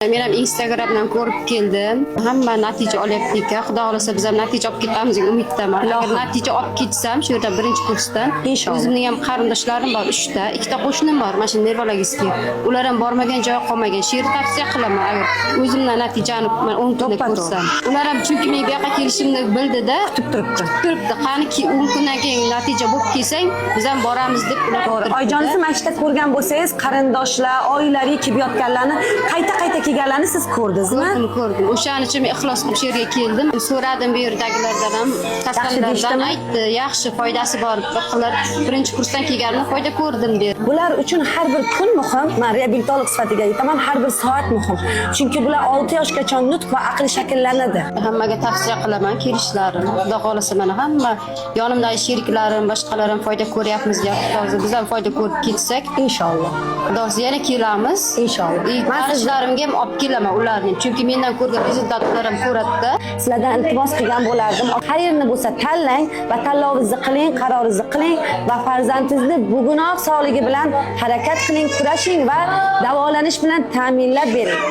Men ham Instagramdan ko'rib keldim. Hamma natija olyapti-ku. Xudo xolasa biz ham natija olib ketamiz degan umiddaman. Agar natija olib ketsam, shu yerda birinchi kursdan, o'zimning ham qarindoshlarim bor 3 ta, 2 ta qo'shnim bor, mana shu nevrologistga. Ular ham bormagan joyi qolmagan. Shu yerda tavsiya qilaman agar o'zimdan natijani men 10 kunda ko'rsam. Ular ham chunki men bu yoqqa kelishimni bildida, kutib turibdi. Qaniki 10 kundan keyin natija bo'lib kelsang, biz ham boramiz deb ular to'g'ri. Oyijonim, siz maktabda ko'rgan bo'lsangiz, qarindoshlar, oilaviy kelib-yotganlarni qayta kelganlarni siz ko'rdingizmi? Ko'rdim. O'shaning uchun men ixlos qilib shu yerga keldim. So'radim bu yerdagilardan ham, kasallardan aytdi, yaxshi foydasi bor. Biqilib birinchi kursdan kelganimda foyda ko'rdim dedi. Bular uchun har bir kun muhim. Men reabilitolog sifatida aytaman, har bir soat muhim. Chunki bular 6 yoshgacha nutq va aql shakllanadi. Hammaga tavsiya qilaman kelishlarini. Xudo xolasa mana hamma yonimdagi sheriklarim, boshqalar ham foyda ko'ryapmiz deyapti. Hozir biz ham foyda ko'rib ketsak, inshaalloh. Xudo yana kelamiz. Inshaalloh. Men sizlarimga ham olib kelaman ularni. Chunki mendan ko'rgan rezultatlar ham ko'radi. Sizlardan iltimos qilgan bo'lardim. Qayerni bo'lsa tanlang va tanlovingizni qiling, qaroringizni qiling va farzandingizni bugunoq sog'ligi bilan harakat qiling, kurashing va davolanish bilan ta'minlab bering.